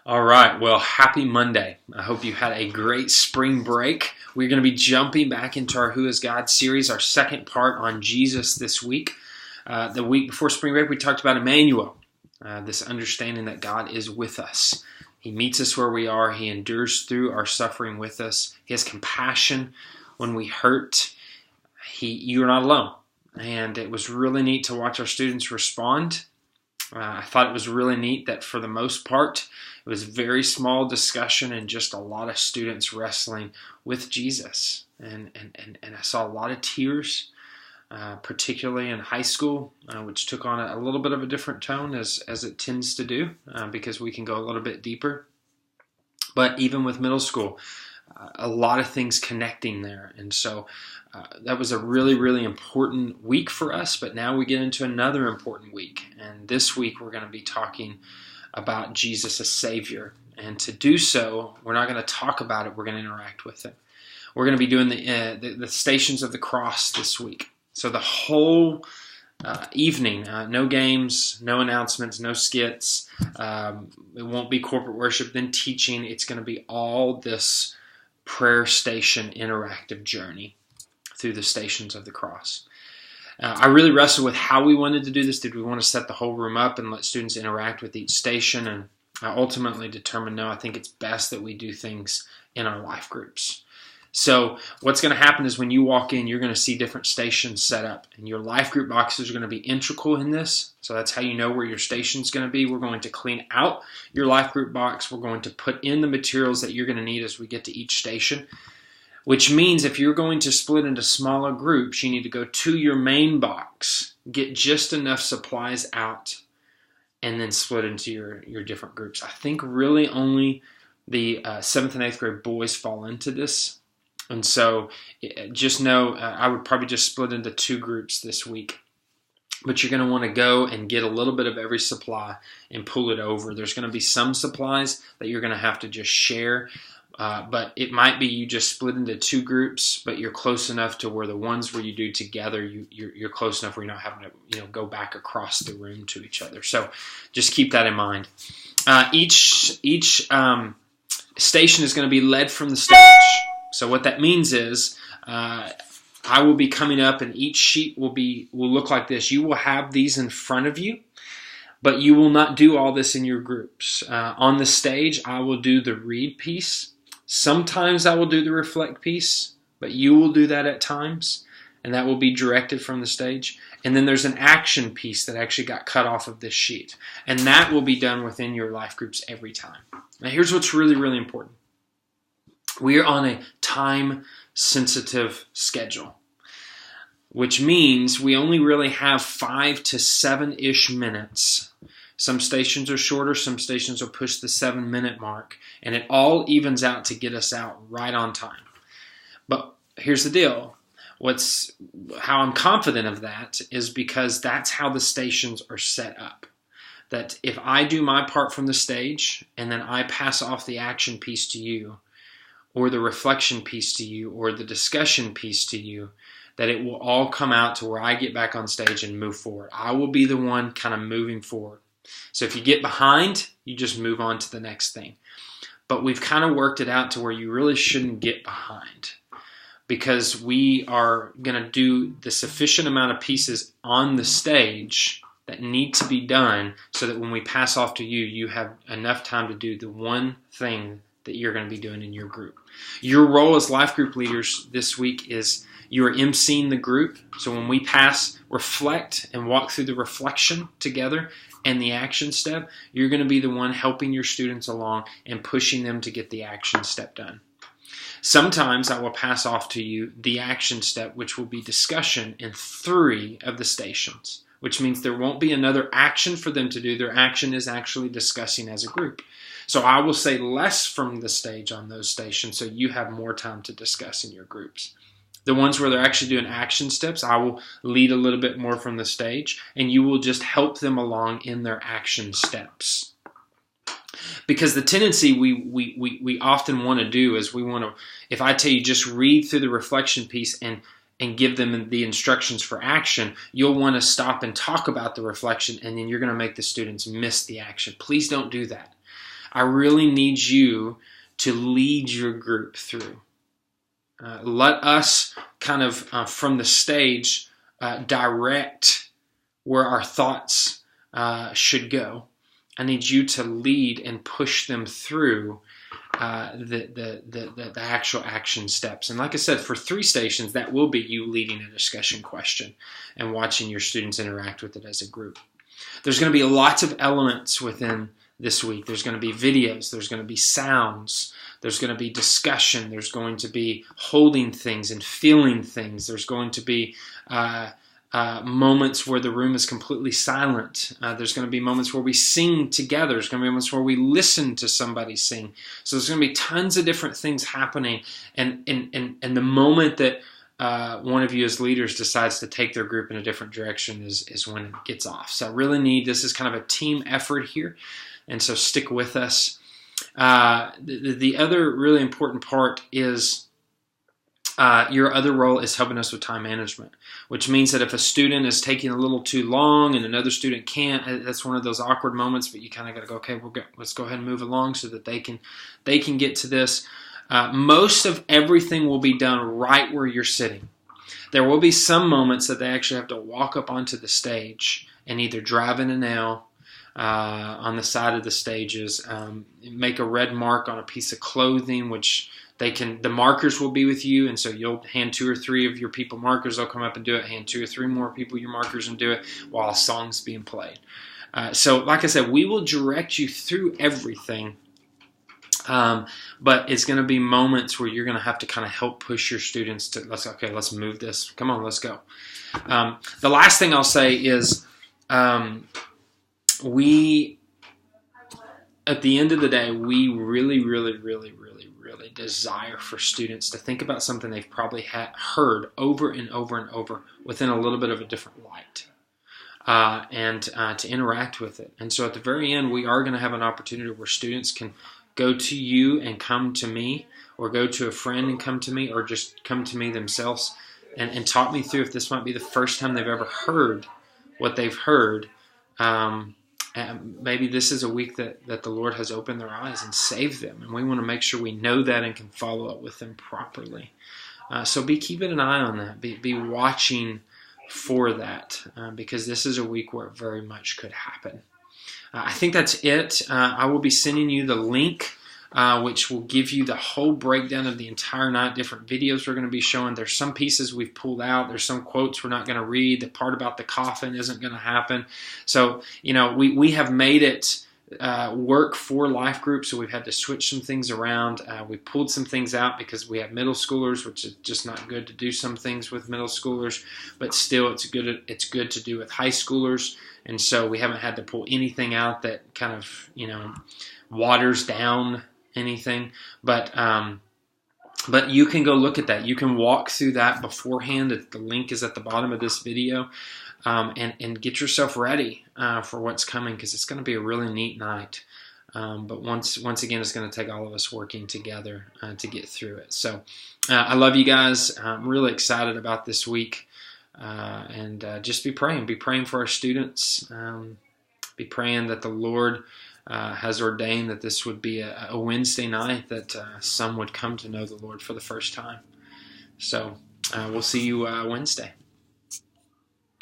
All right, well, happy Monday. I hope you had a great spring break. We're going to be jumping back into our Who is God series, our second part on Jesus this week. The week before spring break, we talked about Emmanuel, this understanding that God is with us. He meets us where we are. He endures through our suffering with us. He has compassion when we hurt. You're not alone. And it was really neat to watch our students respond. I thought it was really neat that for the most part, it was a very small discussion and just a lot of students wrestling with Jesus. And I saw a lot of tears, particularly in high school, which took on a little bit of a different tone as it tends to do, because we can go a little bit deeper. But even with middle school, a lot of things connecting there. And so that was a really, really important week for us. But now we get into another important week. And this week we're going to be talking about Jesus as Savior. And to do so, we're not going to talk about it. We're going to interact with it. We're going to be doing the Stations of the Cross this week. So the whole evening, no games, no announcements, no skits. It won't be corporate worship, then teaching. It's going to be all this prayer station interactive journey through the Stations of the Cross. I really wrestled with how we wanted to do this. Did we want to set the whole room up and let students interact with each station? And I ultimately determined, no, I think it's best that we do things in our life groups. So what's going to happen is when you walk in, you're going to see different stations set up. And your life group boxes are going to be integral in this. So that's how you know where your station's going to be. We're going to clean out your life group box. We're going to put in the materials that you're going to need as we get to each station. Which means if you're going to split into smaller groups, you need to go to your main box, get just enough supplies out, and then split into your different groups. I think really only the 7th and 8th grade boys fall into this. And so just know I would probably just split into 2 groups this week. But you're going to want to go and get a little bit of every supply and pull it over. There's going to be some supplies that you're going to have to just share. But it might be you just split into 2 groups, but you're close enough to where the ones where you do together, you're close enough where you're not having to go back across the room to each other. So just keep that in mind. Each station is going to be led from the stage. So what that means is I will be coming up, and each sheet will look like this. You will have these in front of you, but you will not do all this in your groups. On the stage, I will do the read piece. Sometimes I will do the reflect piece, but you will do that at times, and that will be directed from the stage. And then there's an action piece that actually got cut off of this sheet, and that will be done within your life groups every time. Now here's what's really, really important. We are on a time-sensitive schedule, which means we only really have 5 to 7-ish minutes. Some stations are shorter, some stations will push the 7-minute mark, and it all evens out to get us out right on time. But here's the deal. How I'm confident of that is because that's how the stations are set up. That if I do my part from the stage, and then I pass off the action piece to you, or the reflection piece to you, or the discussion piece to you, that it will all come out to where I get back on stage and move forward. I will be the one kind of moving forward. So if you get behind, you just move on to the next thing. But we've kind of worked it out to where you really shouldn't get behind, because we are going to do the sufficient amount of pieces on the stage that need to be done so that when we pass off to you, you have enough time to do the one thing that you're going to be doing in your group. Your role as life group leaders this week is you are emceeing the group. So when we reflect and walk through the reflection together and the action step, you're going to be the one helping your students along and pushing them to get the action step done. Sometimes I will pass off to you the action step, which will be discussion in 3 of the stations, which means there won't be another action for them to do. Their action is actually discussing as a group. So I will say less from the stage on those stations so you have more time to discuss in your groups. The ones where they're actually doing action steps, I will lead a little bit more from the stage, and you will just help them along in their action steps. Because the tendency we often want to do is if I tell you just read through the reflection piece and give them the instructions for action, you'll want to stop and talk about the reflection, and then you're going to make the students miss the action. Please don't do that. I really need you to lead your group through. Let us kind of from the stage direct where our thoughts should go. I need you to lead and push them through the actual action steps. And like I said, for 3 stations, that will be you leading a discussion question and watching your students interact with it as a group. There's going to be lots of elements within this week. There's going to be videos. There's going to be sounds. There's going to be discussion. There's going to be holding things and feeling things. There's going to be moments where the room is completely silent. There's going to be moments where we sing together. There's going to be moments where we listen to somebody sing. So there's going to be tons of different things happening. And the moment that one of you as leaders decides to take their group in a different direction is when it gets off. So I really need, this is kind of a team effort here. And so stick with us. The other really important part is your other role is helping us with time management, which means that if a student is taking a little too long and another student can't, that's one of those awkward moments, but you kind of got to go, okay, let's go ahead and move along so that they can get to this. Most of everything will be done right where you're sitting. There will be some moments that they actually have to walk up onto the stage and either drive in a nail on the side of the stages, make a red mark on a piece of clothing, which the markers will be with you, and so you'll hand 2 or 3 of your people markers, they'll come up and do it, hand 2 or 3 more people your markers and do it while a song's being played. So like I said, we will direct you through everything, but it's going to be moments where you're going to have to kind of help push your students to, let's move this, come on, let's go. The last thing I'll say is, at the end of the day, we really desire for students to think about something they've probably heard over and over and over within a little bit of a different light, and to interact with it. And so at the very end, we are going to have an opportunity where students can go to you and come to me, or go to a friend and come to me, or just come to me themselves and talk me through if this might be the first time they've ever heard what they've heard. Maybe this is a week that the Lord has opened their eyes and saved them, and we want to make sure we know that and can follow up with them properly. So be keeping an eye on that. Be watching for that, because this is a week where it very much could happen. I think that's it. I will be sending you the link, which will give you the whole breakdown of the entire night, different videos we're going to be showing. There's some pieces we've pulled out. There's some quotes we're not going to read. The part about the coffin isn't going to happen. So, we have made it work for life groups, so we've had to switch some things around. We pulled some things out because we have middle schoolers, which is just not good to do some things with middle schoolers, but still it's good to do with high schoolers. And so we haven't had to pull anything out that kind of, waters down anything. But you can go look at that. You can walk through that beforehand. The link is at the bottom of this video. And get yourself ready for what's coming, because it's going to be a really neat night. But once again, it's going to take all of us working together to get through it. So I love you guys. I'm really excited about this week. And just be praying for our students. Be praying that the Lord has ordained that this would be a Wednesday night that some would come to know the Lord for the first time. So we'll see you Wednesday.